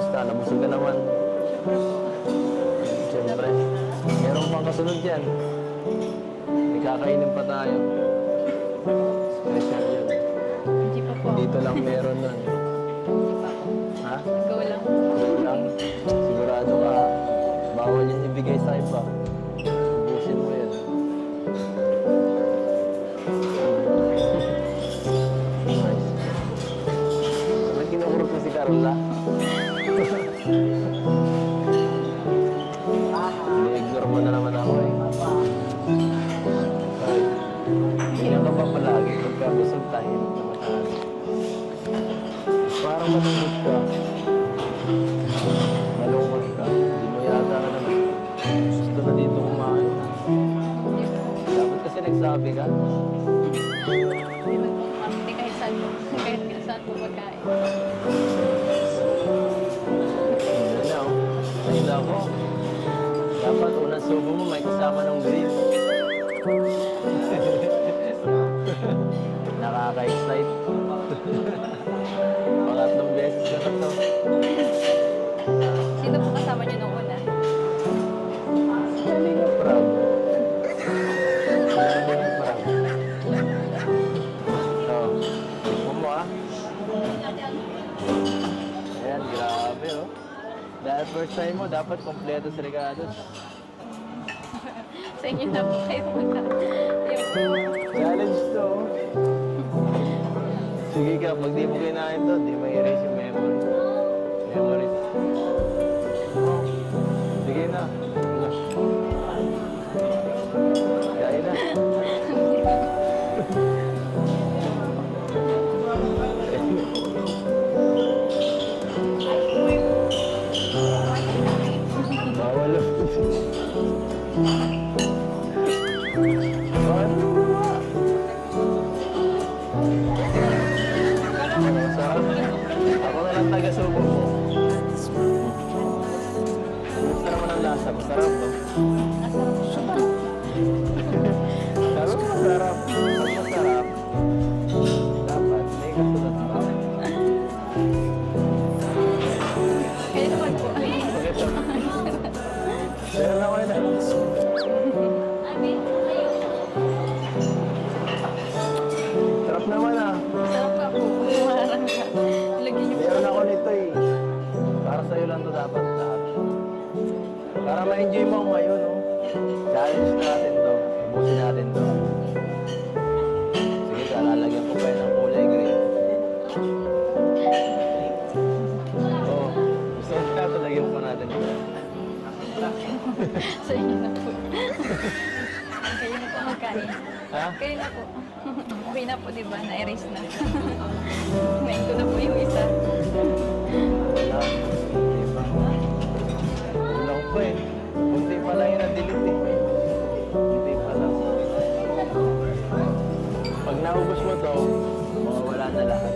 Kamusta? Nabusog ka naman. Siyempre. Meron pang kasunod yan. May kakainin pa tayo. Special yun. Hindi pa po. Dito lang meron nun. Hindi pa po. Ha? Go lang. Ito lang. Sigurado ka. Bawal yan ibigay sa iba. Ubusin mo yan. Nice. Ba't kinukurot mo si Carla? Ignore mo na naman ako eh. Ay, hinga ka pa palagi pagka busog tayo na mataas. Parang malungkot ka. Malungkot ka. Hindi mo yata ka naman. Gusto na dito kumain. Hindi po. Dapat kasi nagsabi ka. Hindi man po. Hindi kahit saan po. Kahit saan po magkain. Hindi na oh. Nahila ko. Dapat unang subo mo may kasama ng green. Nakaka-excite. Pangatlong beses na to. Sino po kasama niyo nung una? Galing ang proud. Galing ang proud. So, tignan mo ah. Ayan, grabe oh. Dahil first time mo, dapat kompleto sa regalos. Sa inyo na po kayo magkain. Challenge to. oh. Sige ka, pag di mo kinain to, di ma-erase yung memory. Memories. Sige na. Kain na. Bawal oh. Bawal mo ba? Masarap. Ako na lang taga-subo mo. Gusto naman ang lasa. Masarap to. Sabi ko masarap. Pag masarap, dapat may kasunod pa. Kayo naman po. Bakit to? Meron ako na. Sarap naman ah. Sarap ka po. Marang ka. Lagyan niyo po. Meron ako nito eh. Para sa'yo lang to dapat lahat. Para ma-enjoy mo ang ngayon, no? Challenge natin to. Ubusin natin to. Sige ka, lalagyan ko pa yun ng kulay green. Oo. Gusto mo na ito, lagyan pa natin ito. Sa inyo na po. Kayo na po magkain. Ha? Kayo na po. Okay na po, di ba? Na-erase na. Ngayon ko na po yung isa. Wala. Hindi pa. Wala ko pa eh. Kunti pa lang yung na-delete eh. Kunti pa lang. Pag naubos mo to, mawawala na lahat.